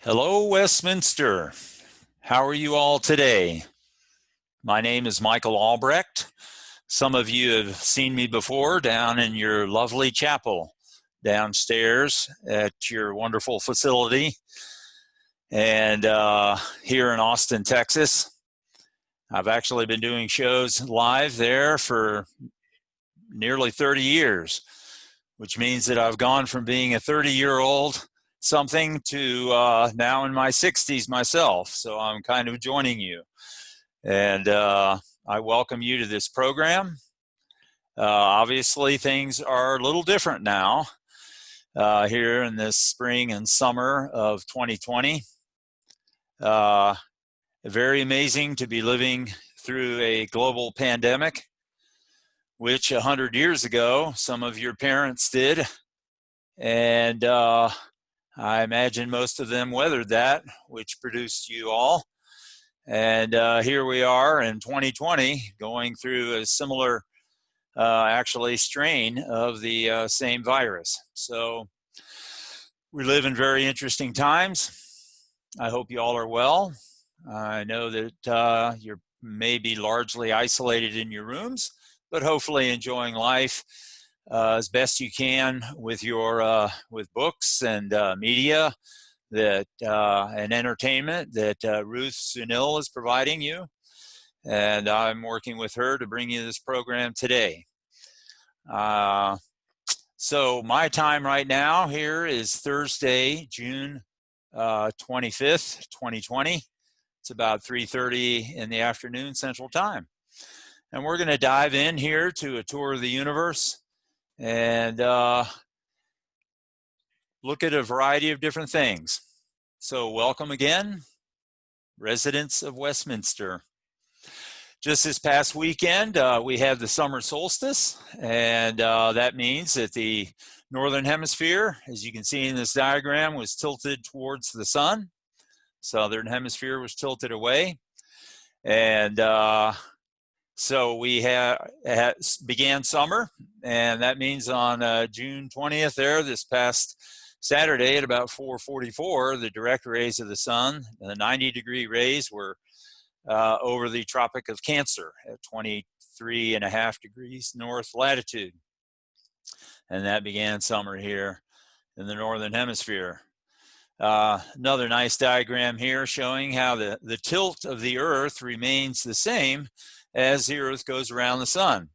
Hello, Westminster. How are you all today? My name is Michael Albrecht. Some of you have seen me before down in your lovely chapel downstairs at your wonderful facility and here in Austin, Texas. I've actually been doing shows live there for nearly 30 years, which means that I've gone from being a 30-year-old something to now in my 60s myself. So I'm kind of joining you. And I welcome you to this program. Obviously, things are a little different now here in this spring and summer of 2020. Very amazing to be living through a global pandemic, which 100 years ago, some of your parents did. And I imagine most of them weathered that, which produced you all. And here we are in 2020 going through a similar, actually, strain of the same virus. So we live in very interesting times. I hope you all are well. I know that you're maybe largely isolated in your rooms, but hopefully enjoying life as best you can with your with books and media that and entertainment that Ruth Sunil is providing you, and I'm working with her to bring you this program today. So my time right now here is Thursday, June 25th, 2020. It's about 3:30 in the afternoon Central Time, and we're going to dive in here to a tour of the universe and look at a variety of different things. So welcome again, residents of Westminster. Just this past weekend, we had the summer solstice, and that means that the northern hemisphere, as you can see in this diagram, was tilted towards the sun. Southern hemisphere was tilted away. And so we began summer, and that means on June 20th there, this past Saturday at about 4:44, the direct rays of the sun, the 90-degree rays, were over the Tropic of Cancer at 23.5 degrees north latitude. And that began summer here in the northern hemisphere. Another nice diagram here showing how the tilt of the Earth remains the same as the Earth goes around the sun.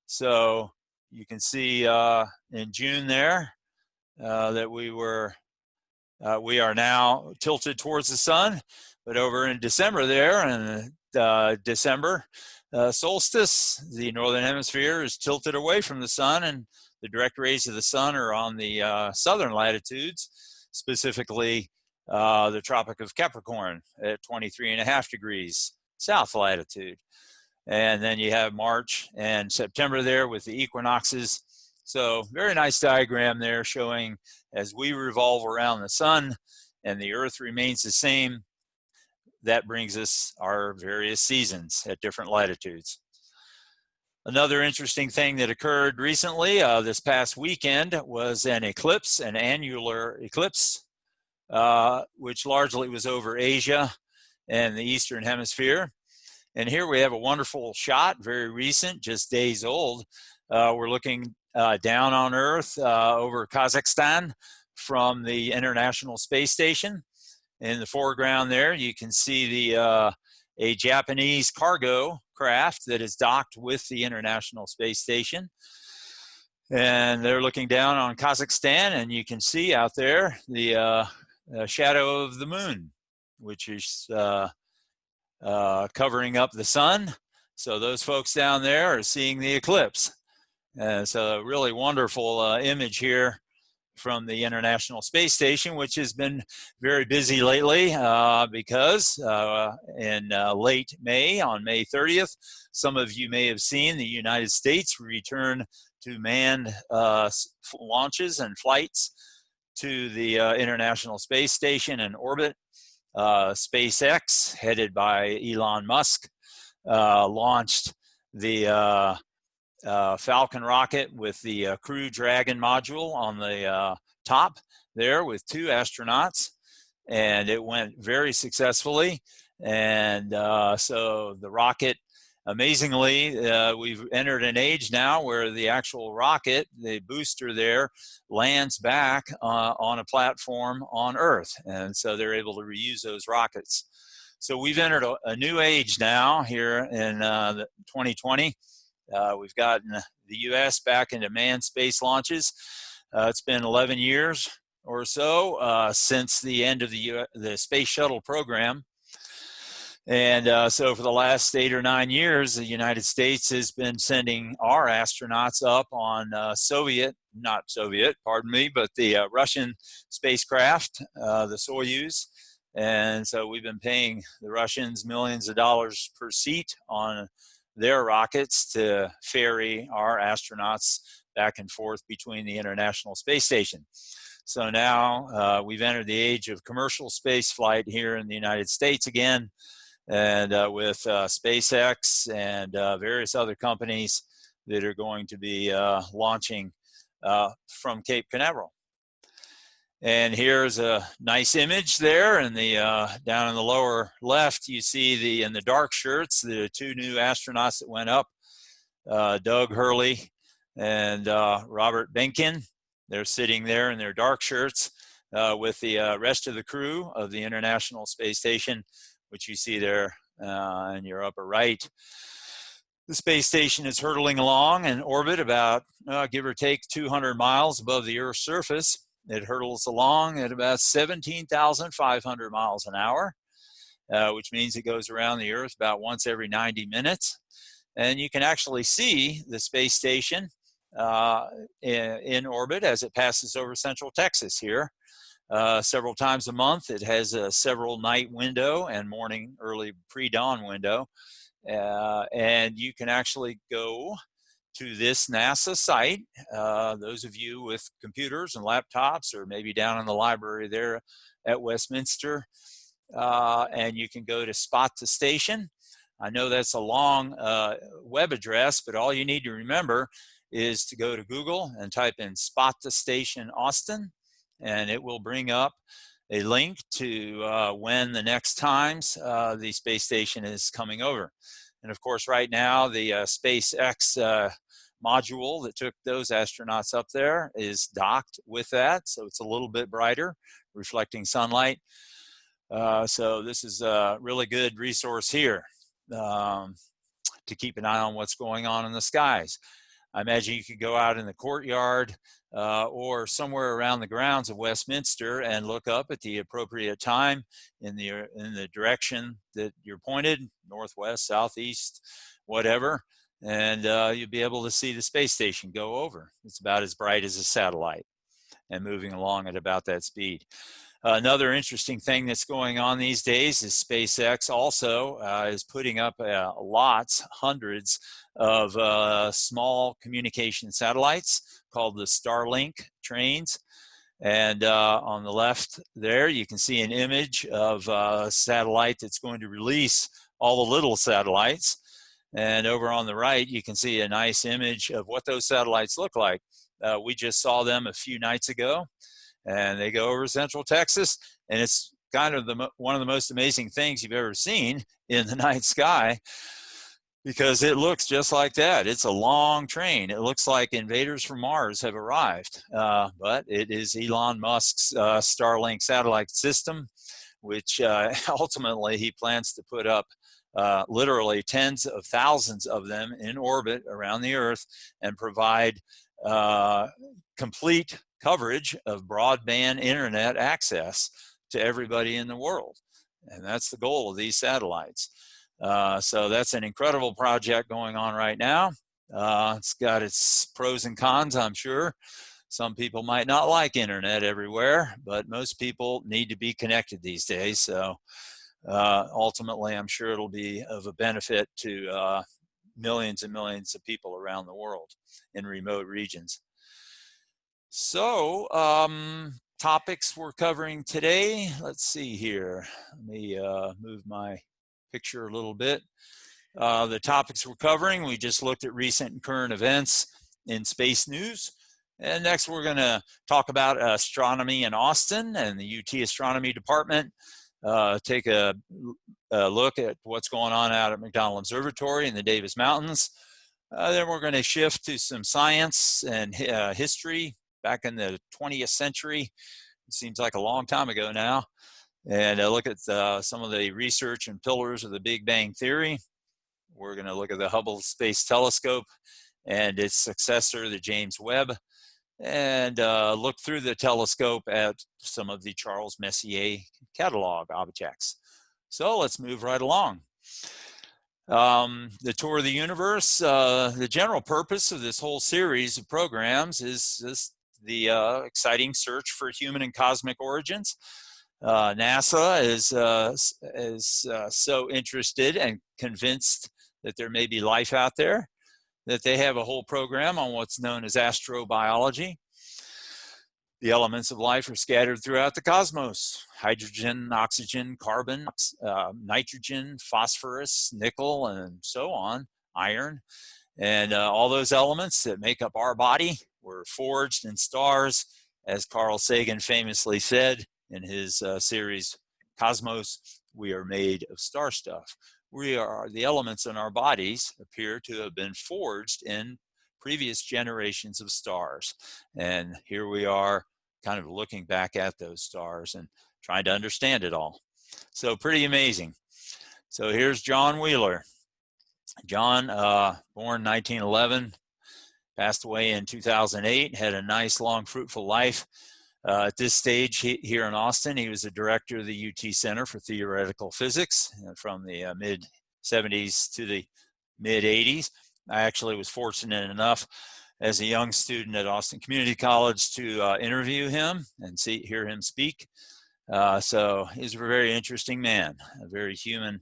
So you can see in June there that we are now tilted towards the sun, but over in December there, and December solstice, the northern hemisphere is tilted away from the sun, and the direct rays of the sun are on the southern latitudes, specifically the Tropic of Capricorn at 23.5 degrees south latitude. And then you have March and September there with the equinoxes. So very nice diagram there showing as we revolve around the sun and the Earth remains the same, that brings us our various seasons at different latitudes. Another interesting thing that occurred recently, this past weekend, was an eclipse, an annular eclipse, which largely was over Asia and the Eastern Hemisphere. And here we have a wonderful shot, very recent, just days old. We're looking down on Earth over Kazakhstan from the International Space Station. In the foreground there, you can see a Japanese cargo craft that is docked with the International Space Station. And they're looking down on Kazakhstan, and you can see out there the shadow of the moon, which is covering up the sun. So those folks down there are seeing the eclipse. So a really wonderful image here from the International Space Station, which has been very busy lately because in late May, on May 30th, some of you may have seen the United States return to manned launches and flights to the International Space Station in orbit. SpaceX, headed by Elon Musk, launched the Falcon rocket with the Crew Dragon module on the top there with 2 astronauts. and it went very successfully. And so the rocket, amazingly, we've entered an age now where the actual rocket, the booster there, lands back on a platform on Earth. And so they're able to reuse those rockets. So we've entered a new age now here in 2020. We've gotten the U.S. back into manned space launches. It's been 11 years or so since the end of the Space Shuttle program. And so for the last 8 or 9 years, the United States has been sending our astronauts up on but the Russian spacecraft, the Soyuz. And so we've been paying the Russians millions of dollars per seat on their rockets to ferry our astronauts back and forth between the International Space Station. So now we've entered the age of commercial space flight here in the United States again, and with SpaceX and various other companies that are going to be launching from Cape Canaveral. And here's a nice image there, and down in the lower left, you see in the dark shirts, the 2 new astronauts that went up, Doug Hurley and Robert Behnken. They're sitting there in their dark shirts with the rest of the crew of the International Space Station, which you see there in your upper right. The space station is hurtling along in orbit about, give or take, 200 miles above the Earth's surface. It hurtles along at about 17,500 miles an hour, which means it goes around the Earth about once every 90 minutes. And you can actually see the space station in orbit as it passes over central Texas here. Several times a month. It has a several night window and morning, early pre-dawn window. And you can actually go to this NASA site. Those of you with computers and laptops, or maybe down in the library there at Westminster, and you can go to Spot the Station. I know that's a long web address, but all you need to remember is to go to Google and type in Spot the Station Austin, and it will bring up a link to when the next times the space station is coming over. And of course, right now, the SpaceX module that took those astronauts up there is docked with that, so it's a little bit brighter, reflecting sunlight. So this is a really good resource here to keep an eye on what's going on in the skies. I imagine you could go out in the courtyard or somewhere around the grounds of Westminster and look up at the appropriate time in the direction that you're pointed, northwest, southeast, whatever, and you'll be able to see the space station go over. It's about as bright as a satellite and moving along at about that speed. Another interesting thing that's going on these days is SpaceX also is putting up hundreds of small communication satellites called the Starlink trains. And on the left there, you can see an image of a satellite that's going to release all the little satellites. And over on the right, you can see a nice image of what those satellites look like. We just saw them a few nights ago, and they go over Central Texas, and it's kind of one of the most amazing things you've ever seen in the night sky, because it looks just like that. It's a long train. It looks like invaders from Mars have arrived, but it is Elon Musk's Starlink satellite system, which ultimately he plans to put up literally tens of thousands of them in orbit around the Earth and provide complete coverage of broadband internet access to everybody in the world. And that's the goal of these satellites. So that's an incredible project going on right now. It's got its pros and cons, I'm sure. Some people might not like internet everywhere, but most people need to be connected these days. So ultimately, I'm sure it'll be of a benefit to millions and millions of people around the world in remote regions. So topics we're covering today. Let's see here. Let me move my picture a little bit. The topics we're covering, we just looked at recent and current events in space news. And next we're going to talk about astronomy in Austin and the UT Astronomy Department. Take a look at what's going on out at McDonald Observatory in the Davis Mountains. Then we're going to shift to some science and history back in the 20th century. It seems like a long time ago now. And look at some of the research and pillars of the Big Bang Theory. We're going to look at the Hubble Space Telescope and its successor, the James Webb, and look through the telescope at some of the Charles Messier catalog objects. So let's move right along. The tour of the universe, the general purpose of this whole series of programs is the exciting search for human and cosmic origins. NASA is so interested and convinced that there may be life out there that they have a whole program on what's known as astrobiology. The elements of life are scattered throughout the cosmos: hydrogen, oxygen, carbon, nitrogen, phosphorus, nickel, and so on, iron. And all those elements that make up our body were forged in stars, as Carl Sagan famously said in his series, Cosmos, we are made of star stuff. The elements in our bodies appear to have been forged in previous generations of stars. And here we are kind of looking back at those stars and trying to understand it all. So pretty amazing. So here's John Wheeler. John, born 1911, passed away in 2008, had a nice, long, fruitful life. At this stage here in Austin, he was the director of the UT Center for Theoretical Physics from the mid-70s to the mid-80s. I actually was fortunate enough as a young student at Austin Community College to interview him and hear him speak. So he's a very interesting man, a very human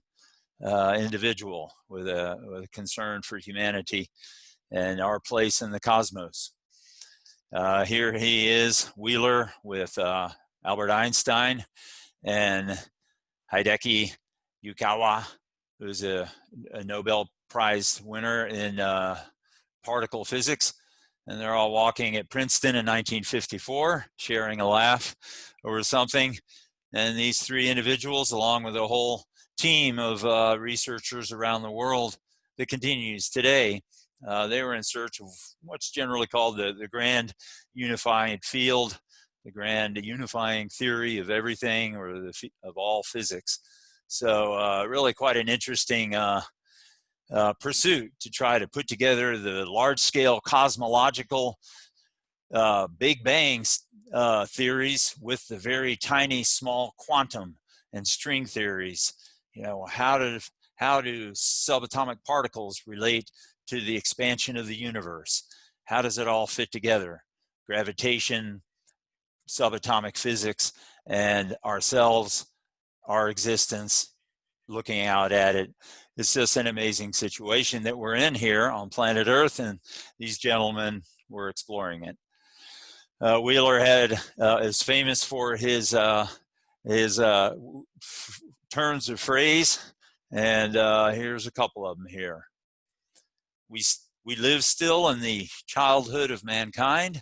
individual with a concern for humanity and our place in the cosmos. Here he is, Wheeler, with Albert Einstein and Hideki Yukawa, who's a Nobel Prize winner in particle physics. And they're all walking at Princeton in 1954, sharing a laugh over something. And these three individuals, along with a whole team of researchers around the world that continues today, they were in search of what's generally called the grand unifying field, the grand unifying theory of everything, or of all physics. So really quite an interesting pursuit to try to put together the large-scale cosmological Big Bang theories with the very tiny, small quantum and string theories. You know, how do subatomic particles relate to the expansion of the universe? How does it all fit together? Gravitation, subatomic physics, and ourselves, our existence, looking out at it. It's just an amazing situation that we're in here on planet Earth, and these gentlemen were exploring it. Wheeler is famous for his turns of phrase, and here's a couple of them here. We live still in the childhood of mankind.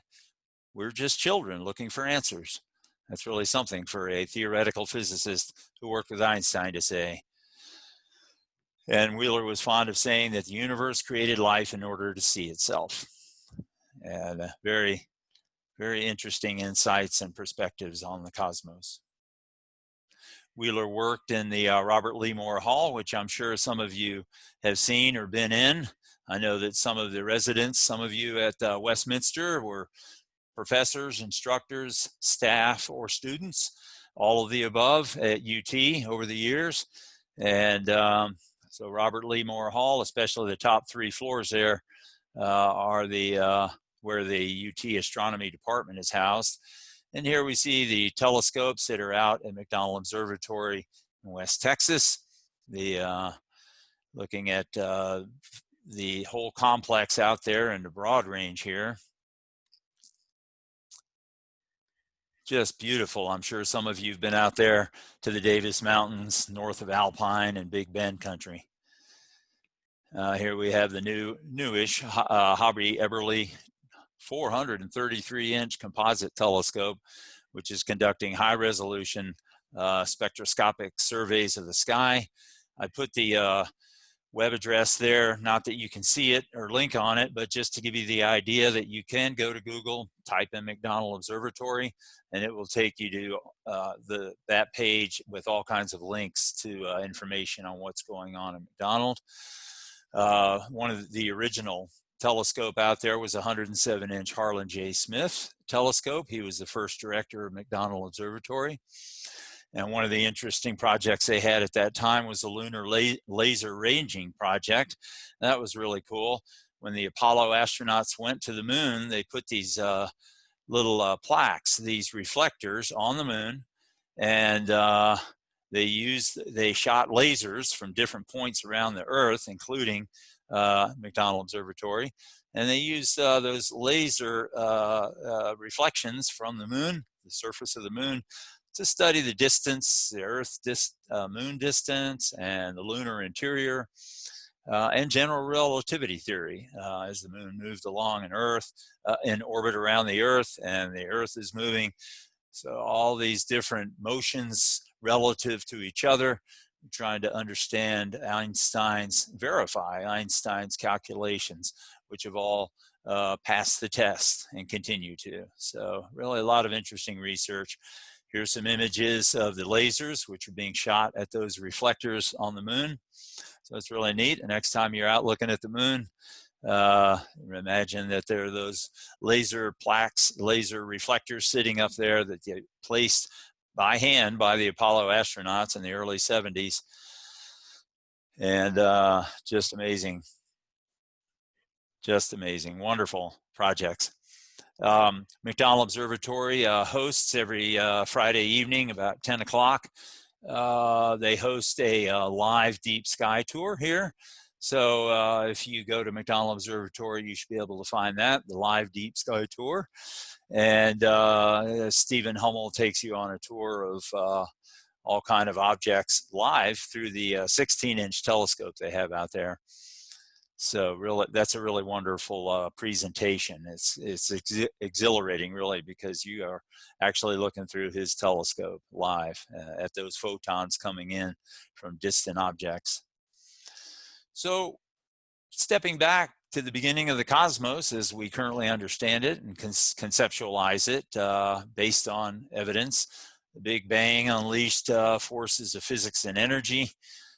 We're just children looking for answers. That's really something for a theoretical physicist who worked with Einstein to say. And Wheeler was fond of saying that the universe created life in order to see itself. And very, very interesting insights and perspectives on the cosmos. Wheeler worked in the Robert Lee Moore Hall, which I'm sure some of you have seen or been in. I know that some of the residents, some of you at Westminster were professors, instructors, staff, or students, all of the above at UT over the years. And so Robert Lee Moore Hall, especially the top 3 floors there, are where the UT Astronomy Department is housed. And here we see the telescopes that are out at McDonald Observatory in West Texas. Looking at the whole complex out there in the Broad Range here. Just beautiful. I'm sure some of you have been out there to the Davis Mountains, north of Alpine and Big Bend country. Here we have the newish Hobby Eberly 433-inch composite telescope, which is conducting high-resolution spectroscopic surveys of the sky. I put the web address there, not that you can see it or link on it, but just to give you the idea that you can go to Google, type in McDonald Observatory, and it will take you to that page with all kinds of links to information on what's going on at McDonald. One of the original telescope out there was a 107-inch Harlan J. Smith telescope. He was the first director of McDonald Observatory. And one of the interesting projects they had at that time was the Lunar Laser Ranging Project. And that was really cool. When the Apollo astronauts went to the moon, they put these little plaques, these reflectors on the moon, and they shot lasers from different points around the Earth, including McDonald Observatory, and they used those laser reflections from the moon, the surface of the moon, to study the distance, the Earth moon distance, and the lunar interior, and general relativity theory as the moon moved along in orbit around the Earth, and the Earth is moving. So all these different motions relative to each other, trying to verify Einstein's calculations, which have all passed the test and continue to. So really a lot of interesting research. Here's some images of the lasers which are being shot at those reflectors on the moon. So it's really neat. And next time you're out looking at the moon, imagine that there are those laser plaques, laser reflectors sitting up there that get placed by hand by the Apollo astronauts in the early 70s. And just amazing, wonderful projects. McDonald Observatory hosts every Friday evening about 10 o'clock. They host a live deep sky tour here. So if you go to McDonald Observatory, you should be able to find that, the live deep sky tour. And Stephen Hummel takes you on a tour of all kind of objects live through the 16-inch telescope they have out there. So really, that's a really wonderful presentation. It's exhilarating, really, because you are actually looking through his telescope live at those photons coming in from distant objects. So stepping back to the beginning of the cosmos as we currently understand it and conceptualize it based on evidence, the Big Bang unleashed forces of physics and energy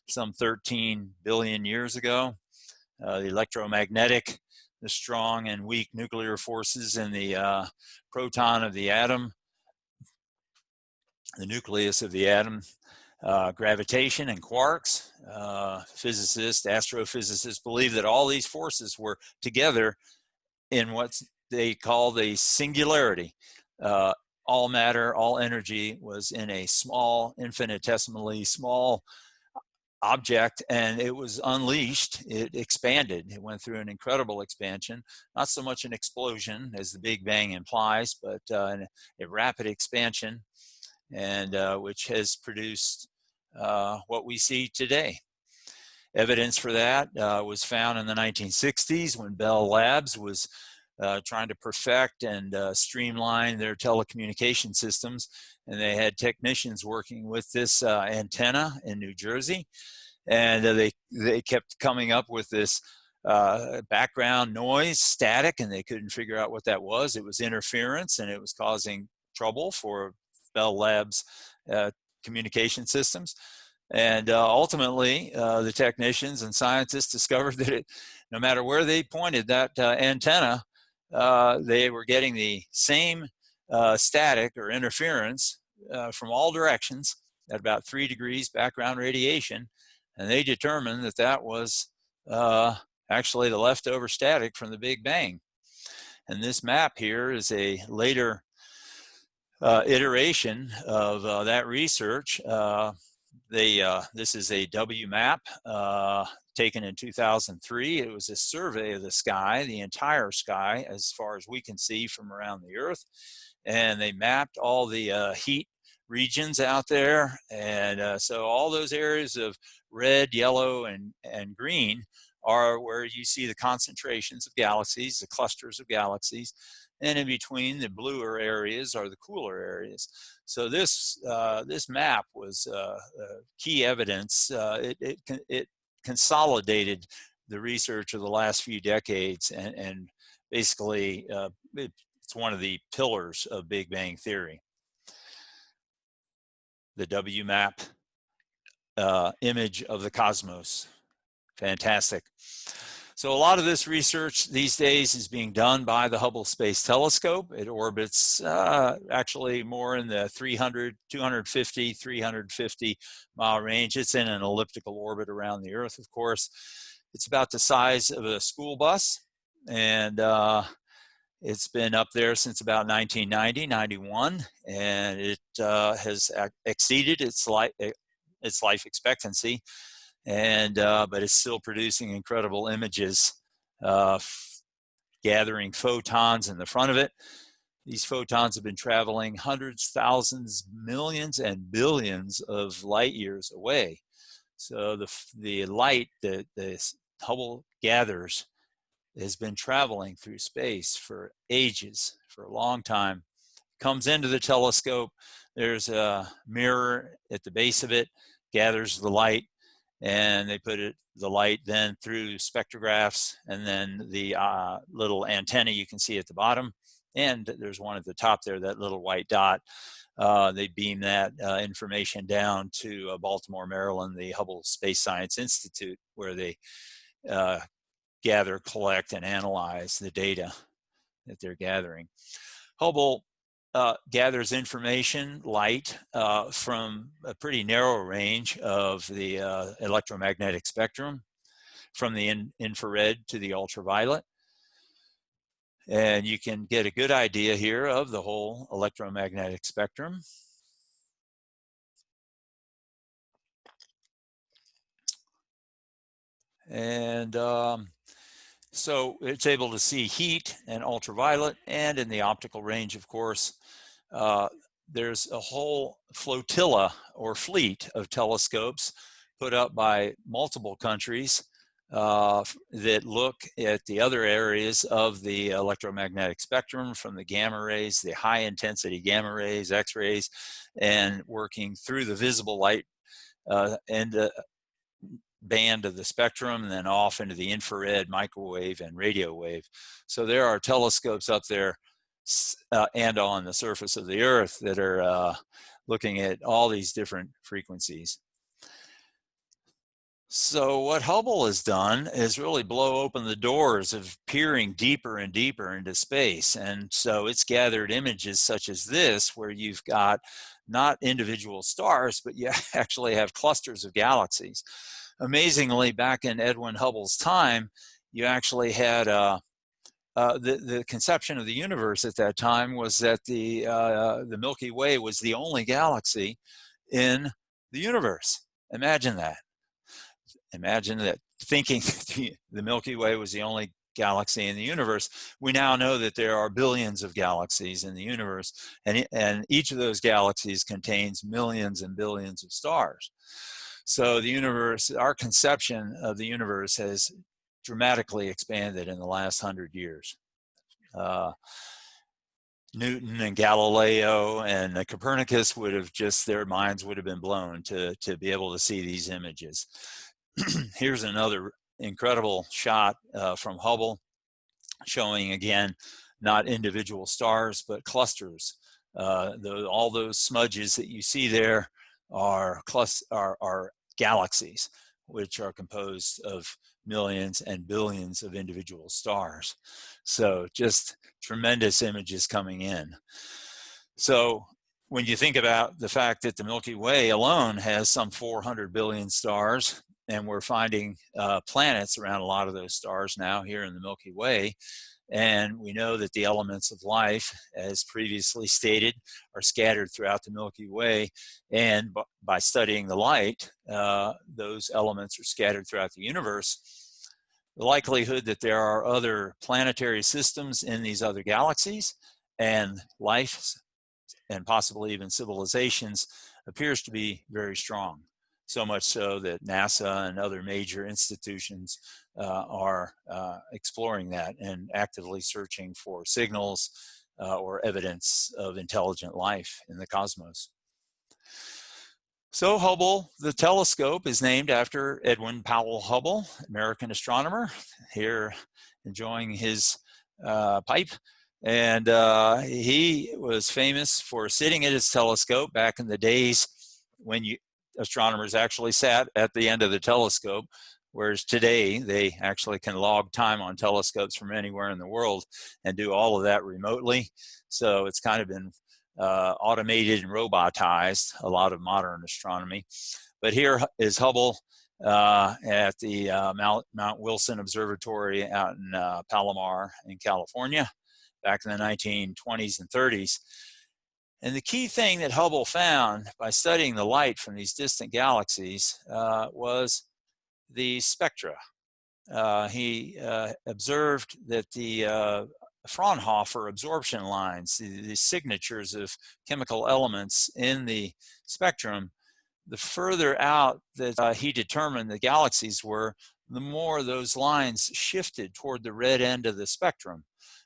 some 13 billion years ago. The electromagnetic, the strong and weak nuclear forces in the proton of the atom, the nucleus of the atom, gravitation and quarks. Physicists, astrophysicists believe that all these forces were together in what they call the singularity. All matter, all energy was in a small, infinitesimally small object, and it was unleashed. It expanded. It went through an incredible expansion, not so much an explosion as the Big Bang implies, but a rapid expansion, and which has produced what we see today. Evidence for that was found in the 1960s when Bell Labs was trying to perfect and streamline their telecommunication systems, and they had technicians working with this antenna in New Jersey, and they kept coming up with this background noise, static, and they couldn't figure out what that was. It was interference, and it was causing trouble for Bell Labs communication systems. And ultimately, the technicians and scientists discovered that no matter where they pointed that antenna, they were getting the same static or interference from all directions at about 3 degrees background radiation. And they determined that that was actually the leftover static from the Big Bang. And this map here is a later iteration of that research. This is a W map taken in 2003. It was a survey of the sky, the entire sky, as far as we can see from around the Earth. And they mapped all the heat regions out there. And so all those areas of red, yellow, and green are where you see the concentrations of galaxies, the clusters of galaxies, and in between the bluer areas are the cooler areas. So this map was key evidence. It consolidated the research of the last few decades, and basically it's one of the pillars of Big Bang Theory. The WMAP image of the cosmos. Fantastic. So a lot of this research these days is being done by the Hubble Space Telescope. It orbits actually more in the 350 mile range. It's in an elliptical orbit around the Earth, of course. It's about the size of a school bus, and it's been up there since about 1990, 91, and it has exceeded its life expectancy. And but it's still producing incredible images, gathering photons in the front of it. These photons have been traveling hundreds, thousands, millions, and billions of light years away. So the light that the Hubble gathers has been traveling through space for ages, for a long time. Comes into the telescope. There's a mirror at the base of it, gathers the light, and they put the light then through spectrographs, and then the little antenna you can see at the bottom, and there's one at the top there, that little white dot. They beam that information down to Baltimore, Maryland, the Hubble Space Science Institute, where they gather, collect, and analyze the data that they're gathering. Hubble gathers information, light, from a pretty narrow range of the electromagnetic spectrum, from the infrared to the ultraviolet. And you can get a good idea here of the whole electromagnetic spectrum. And so it's able to see heat and ultraviolet, and in the optical range, of course. There's a whole flotilla or fleet of telescopes put up by multiple countries that look at the other areas of the electromagnetic spectrum, from the gamma rays, the high intensity gamma rays, X-rays, and working through the visible light and band of the spectrum, and then off into the infrared, microwave, and radio wave. So there are telescopes up there and on the surface of the Earth that are looking at all these different frequencies. So what Hubble has done is really blow open the doors of peering deeper and deeper into space. And so it's gathered images such as this, where you've got not individual stars, but you actually have clusters of galaxies. Amazingly, back in Edwin Hubble's time, you actually had the conception of the universe at that time was that the Milky Way was the only galaxy in the universe. Imagine that. Imagine that, thinking the Milky Way was the only galaxy in the universe. We now know that there are billions of galaxies in the universe, and each of those galaxies contains millions and billions of stars. So the universe, our conception of the universe has dramatically expanded in the last 100 years. Newton and Galileo and Copernicus would have just, their minds would have been blown to be able to see these images. Here's another incredible shot from Hubble, showing again not individual stars but clusters. All those smudges that you see there are galaxies, which are composed of millions and billions of individual stars. So just tremendous images coming in. So when you think about the fact that the Milky Way alone has some 400 billion stars, and we're finding planets around a lot of those stars now here in the Milky Way, and we know that the elements of life, as previously stated, are scattered throughout the Milky Way, and by studying the light, those elements are scattered throughout the universe. The likelihood that there are other planetary systems in these other galaxies and life, and possibly even civilizations, appears to be very strong. so much so that NASA and other major institutions are exploring that and actively searching for signals or evidence of intelligent life in the cosmos. So Hubble, the telescope, is named after Edwin Powell Hubble, American astronomer, here enjoying his pipe. And he was famous for sitting at his telescope back in the days when astronomers actually sat at the end of the telescope, whereas today they actually can log time on telescopes from anywhere in the world and do all of that remotely. So it's kind of been automated and robotized, a lot of modern astronomy. But here is Hubble at the Mount Wilson Observatory out in Palomar in California back in the 1920s and 30s. And the key thing that Hubble found by studying the light from these distant galaxies was the spectra. He observed that the Fraunhofer absorption lines, the signatures of chemical elements in the spectrum, the further out that he determined the galaxies were, the more those lines shifted toward the red end of the spectrum.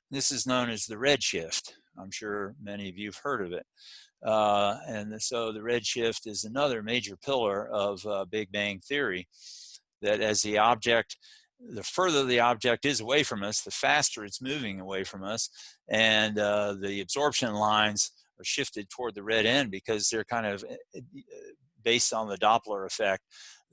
This is known as the redshift. I'm sure many of you have heard of it. And so the redshift is another major pillar of Big Bang theory, that as the object, the further the object is away from us, the faster it's moving away from us. And the absorption lines are shifted toward the red end because they're kind of based on the Doppler effect.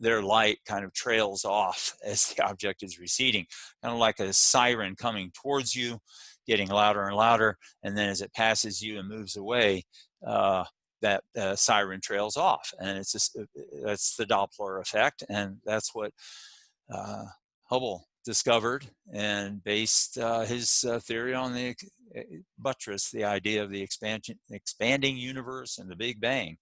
Their light kind of trails off as the object is receding, kind of like a siren coming towards you, getting louder and louder. And then as it passes you and moves away, that siren trails off. And it's just, that's the Doppler effect. And that's what Hubble discovered and based his theory on the buttress, the idea of the expanding universe and the Big Bang.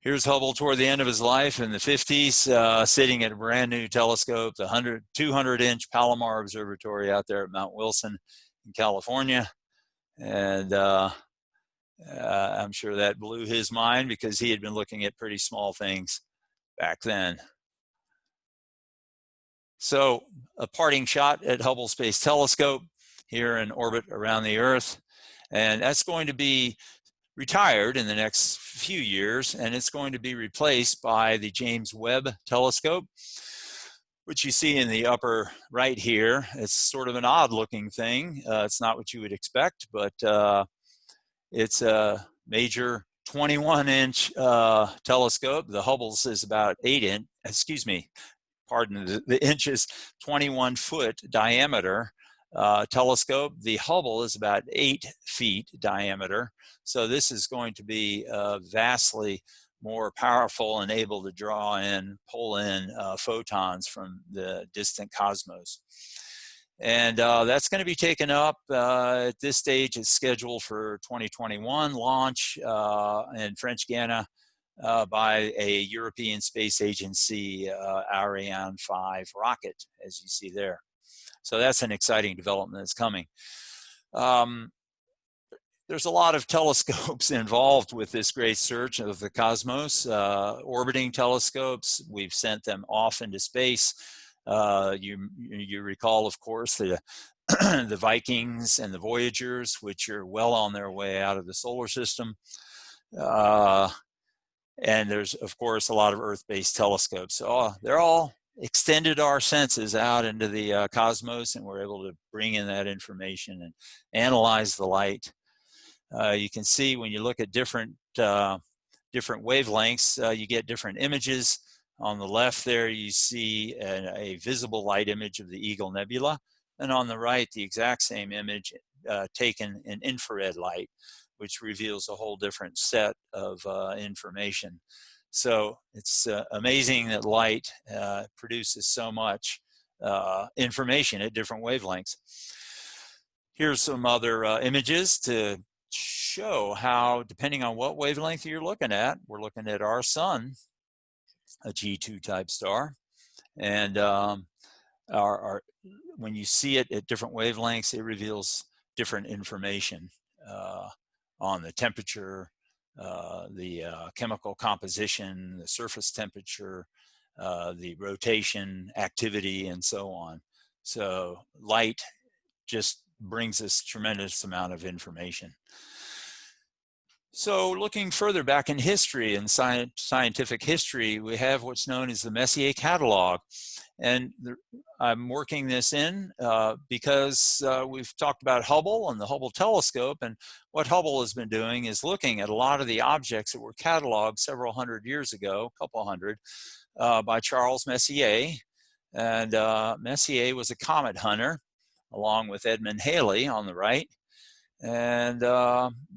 Here's Hubble toward the end of his life in the 50s, sitting at a brand new telescope, the 200-inch Palomar Observatory out there at Mount Wilson in California. And I'm sure that blew his mind because he had been looking at pretty small things back then. So a parting shot at Hubble Space Telescope here in orbit around the Earth. And that's going to be retired in the next few years, and it's going to be replaced by the James Webb Telescope, which you see in the upper right here. It's sort of an odd looking thing. It's not what you would expect, but it's a major 21-inch telescope. The Hubble's is about 8-inch, the inch is 21-foot diameter telescope. The Hubble is about 8 feet diameter. So this is going to be vastly more powerful and able to pull in photons from the distant cosmos. And that's going to be taken up at this stage. It's scheduled for 2021 launch in French Guiana by a European Space Agency Ariane 5 rocket, as you see there. So that's an exciting development that's coming. There's a lot of telescopes involved with this great search of the cosmos. Orbiting telescopes, we've sent them off into space. You recall, of course, the the Vikings and the Voyagers, which are well on their way out of the solar system. And there's, of course, a lot of Earth-based telescopes. So they're all extended our senses out into the cosmos, and we're able to bring in that information and analyze the light. You can see when you look at different wavelengths, you get different images. On the left there, you see a visible light image of the Eagle Nebula, and on the right, the exact same image taken in infrared light, which reveals a whole different set of information. So it's amazing that light produces so much information at different wavelengths. Here's some other images to show how, depending on what wavelength you're looking at, we're looking at our sun, a G2 type star, and when you see it at different wavelengths, it reveals different information on the temperature, the chemical composition, the surface temperature, the rotation activity, and so on. So light just brings us tremendous amount of information. So looking further back in history, in scientific history, we have what's known as the Messier catalog. And I'm working this in because we've talked about Hubble and the Hubble telescope, and what Hubble has been doing is looking at a lot of the objects that were cataloged several hundred years ago, a couple hundred, by Charles Messier. And Messier was a comet hunter, along with Edmund Halley on the right. And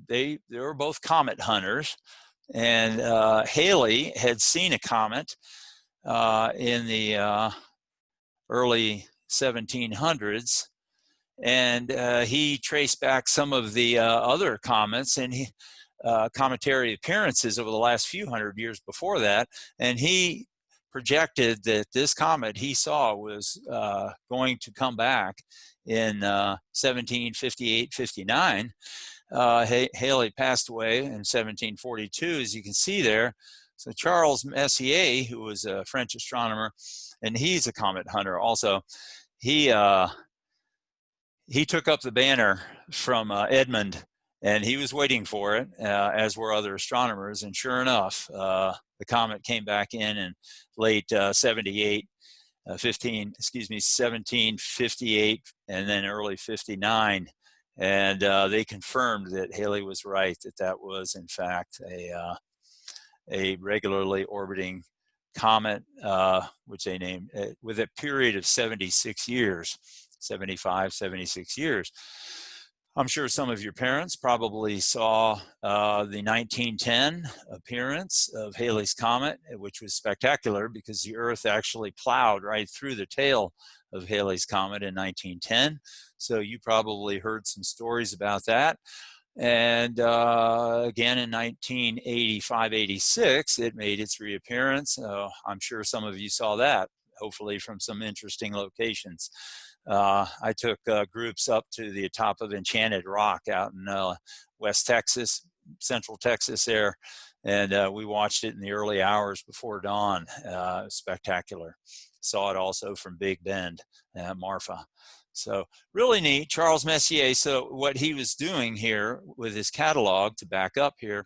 they were both comet hunters. And Halley had seen a comet in the early 1700s, and he traced back some of the other comets and cometary appearances over the last few hundred years before that, and he projected that this comet he saw was going to come back in 1758-59. Halley passed away in 1742, as you can see there. So Charles Messier, who was a French astronomer, and he's a comet hunter also, he took up the banner from Edmund, and he was waiting for it, as were other astronomers. And sure enough, the comet came back in late 1758, and then early 59. And they confirmed that Halley was right, that was in fact a regularly orbiting comet, which they named with a period of 76 years, 75, 76 years. I'm sure some of your parents probably saw the 1910 appearance of Halley's Comet, which was spectacular because the Earth actually plowed right through the tail of Halley's Comet in 1910. So you probably heard some stories about that. And again in 1985-86, it made its reappearance. I'm sure some of you saw that, hopefully from some interesting locations. I took groups up to the top of Enchanted Rock out in West Texas, Central Texas there, and we watched it in the early hours before dawn. Spectacular. Saw it also from Big Bend, Marfa. So really neat, Charles Messier. So what he was doing here with his catalog, to back up here,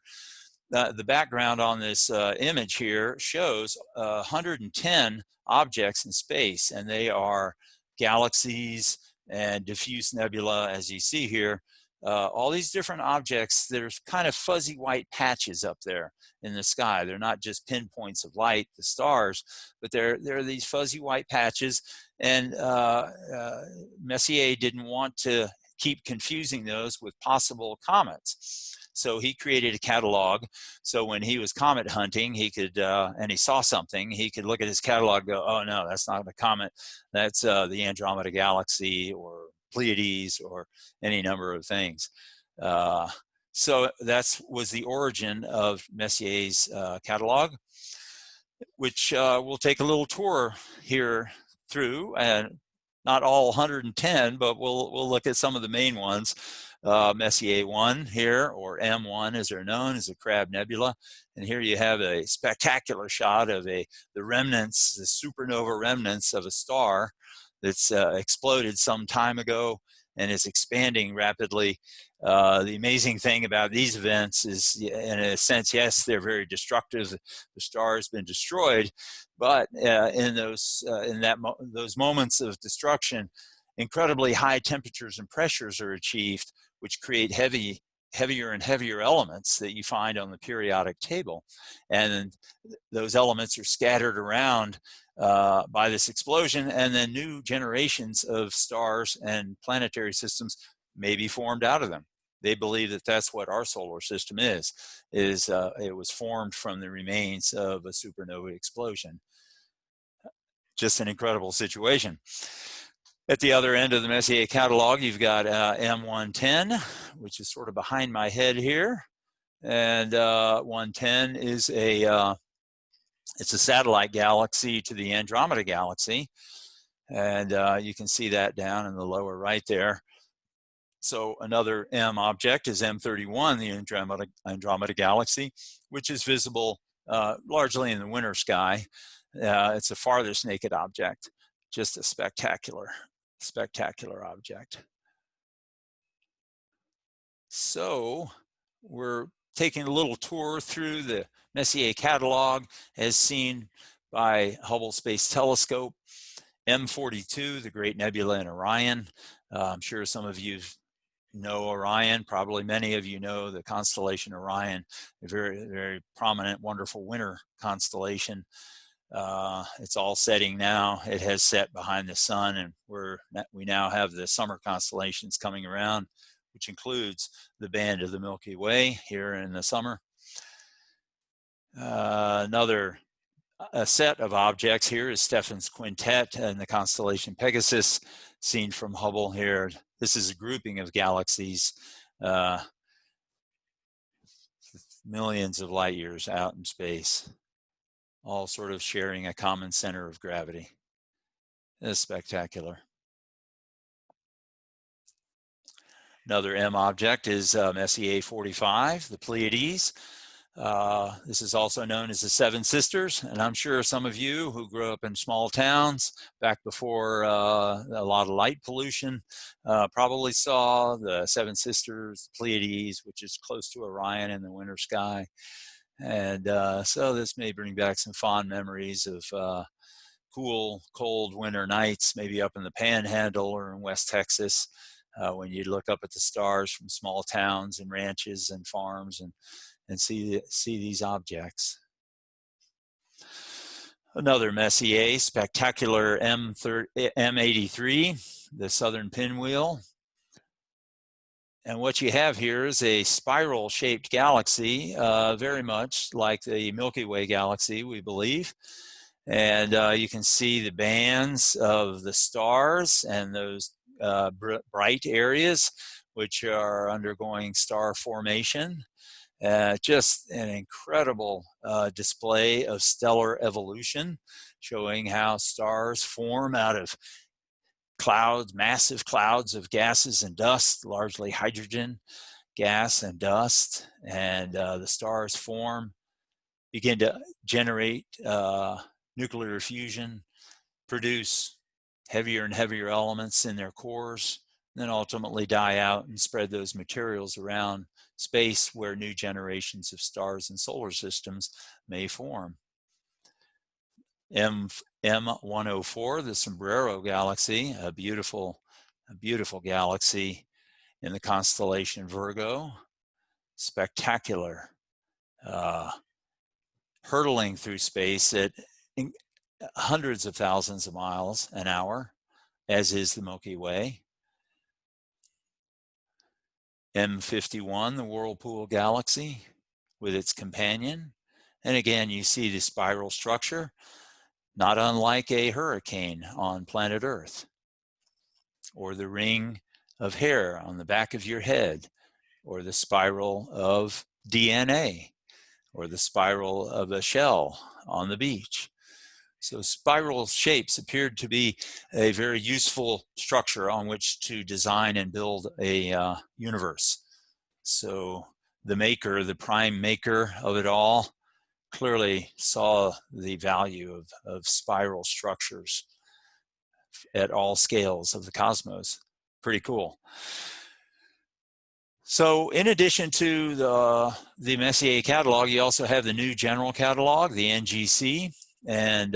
the background on this image here shows 110 objects in space, and they are galaxies and diffuse nebula, as you see here. All these different objects, there's kind of fuzzy white patches up there in the sky. They're not just pinpoints of light, the stars, but there are these fuzzy white patches. And Messier didn't want to keep confusing those with possible comets. So he created a catalog. So when he was comet hunting, he could, and he saw something, he could look at his catalog and go, oh no, that's not a comet. That's the Andromeda Galaxy or Pleiades or any number of things. So that was the origin of Messier's catalog, which we'll take a little tour here through, and not all 110, but we'll look at some of the main ones. Messier 1 here, or M1 as they're known, is a Crab Nebula. And here you have a spectacular shot of the remnants, the supernova remnants of a star that's exploded some time ago and is expanding rapidly. The amazing thing about these events is, in a sense, yes, they're very destructive. The star has been destroyed, but in those moments of destruction, incredibly high temperatures and pressures are achieved, which create heavier and heavier elements that you find on the periodic table. And those elements are scattered around by this explosion, and then new generations of stars and planetary systems may be formed out of them. They believe that that's what our solar system is it was formed from the remains of a supernova explosion. Just an incredible situation. At the other end of the Messier catalog, you've got M110, which is sort of behind my head here. And 110 is it's a satellite galaxy to the Andromeda Galaxy. And you can see that down in the lower right there. So another M object is M31, the Andromeda Galaxy, which is visible largely in the winter sky. It's the farthest naked object, just a spectacular object. So we're taking a little tour through the Messier catalog as seen by Hubble Space Telescope. M42, the Great Nebula in Orion. I'm sure some of you know Orion. Probably many of you know the constellation Orion, a very, very prominent, wonderful winter constellation. It's all setting now. It has set behind the sun, and we now have the summer constellations coming around, which includes the band of the Milky Way here in the summer. Another set of objects here is Stephan's Quintet and the constellation Pegasus, seen from Hubble here. This is a grouping of galaxies, millions of light years out in space, all sort of sharing a common center of gravity. It's spectacular. Another M object is Messier 45, the Pleiades. This is also known as the Seven Sisters, and I'm sure some of you who grew up in small towns back before a lot of light pollution probably saw the Seven Sisters, the Pleiades, which is close to Orion in the winter sky. And so this may bring back some fond memories of cool, cold winter nights, maybe up in the Panhandle or in West Texas, when you look up at the stars from small towns and ranches and farms and see these objects. Another Messier, spectacular M83, the southern pinwheel. And what you have here is a spiral-shaped galaxy, very much like the Milky Way galaxy, we believe. And you can see the bands of the stars and those bright areas, which are undergoing star formation. Just an incredible display of stellar evolution, showing how stars form out of clouds, massive clouds of gases and dust, largely hydrogen gas and dust, and the stars begin to generate nuclear fusion, produce heavier and heavier elements in their cores, then ultimately die out and spread those materials around space where new generations of stars and solar systems may form. M104, the Sombrero Galaxy, a beautiful galaxy in the constellation Virgo, spectacular, hurtling through space at hundreds of thousands of miles an hour, as is the Milky Way. M51, the Whirlpool Galaxy, with its companion. And again, you see the spiral structure, not unlike a hurricane on planet Earth, or the ring of hair on the back of your head, or the spiral of DNA, or the spiral of a shell on the beach. So spiral shapes appeared to be a very useful structure on which to design and build a universe. So the prime maker of it all, clearly saw the value of spiral structures at all scales of the cosmos. Pretty cool. So in addition to the Messier catalog, you also have the new general catalog, the NGC, and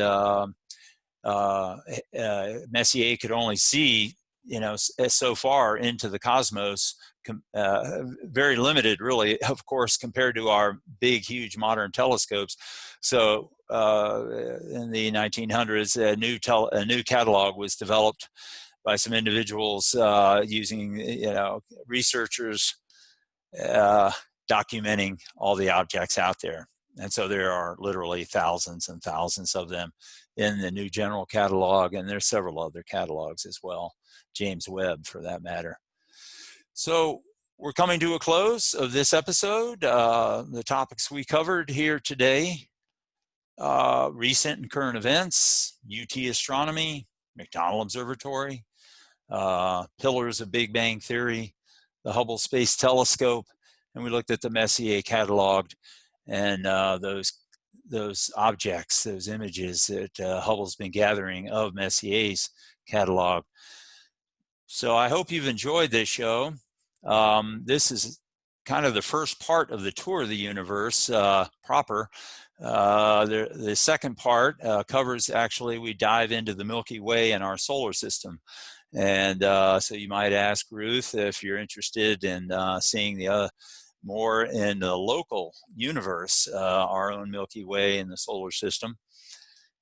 Messier could only see, so far into the cosmos, very limited, really, of course, compared to our big, huge modern telescopes. So in the 1900s, a new catalog was developed by some individuals using, researchers documenting all the objects out there. And so there are literally thousands and thousands of them in the new general catalog, and there's several other catalogs as well, James Webb for that matter. So we're coming to a close of this episode. The topics we covered here today, recent and current events, UT astronomy, McDonald Observatory, pillars of Big Bang Theory, the Hubble Space Telescope, and we looked at the Messier cataloged and those objects, those images that Hubble's been gathering of Messier's catalog. So I hope you've enjoyed this show. This is kind of the first part of the tour of the universe proper. The second part covers, actually, we dive into the Milky Way and our solar system. And so you might ask Ruth if you're interested in seeing the more in the local universe, our own Milky Way and the solar system.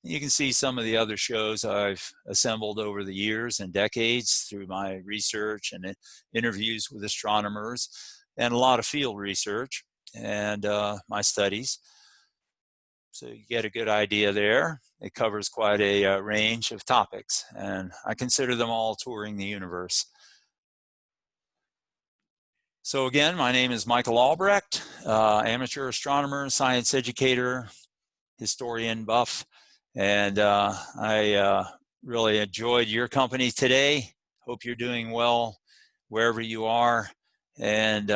You can see some of the other shows I've assembled over the years and decades through my research and interviews with astronomers and a lot of field research and my studies. So you get a good idea there. It covers quite a range of topics, and I consider them all touring the universe. So again, my name is Michael Albrecht, amateur astronomer, science educator, historian buff, and I really enjoyed your company today. Hope you're doing well wherever you are, and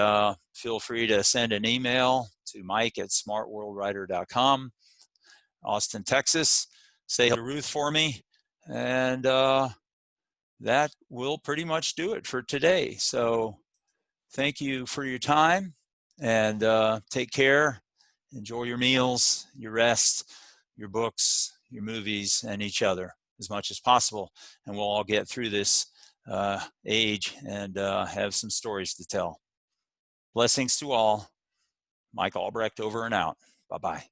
feel free to send an email to mike@smartworldwriter.com, Austin, Texas. Say hello to Ruth for me, and that will pretty much do it for today. So thank you for your time, and take care. Enjoy your meals, your rest, your books, your movies, and each other as much as possible. And we'll all get through this age and have some stories to tell. Blessings to all. Mike Albrecht over and out. Bye-bye.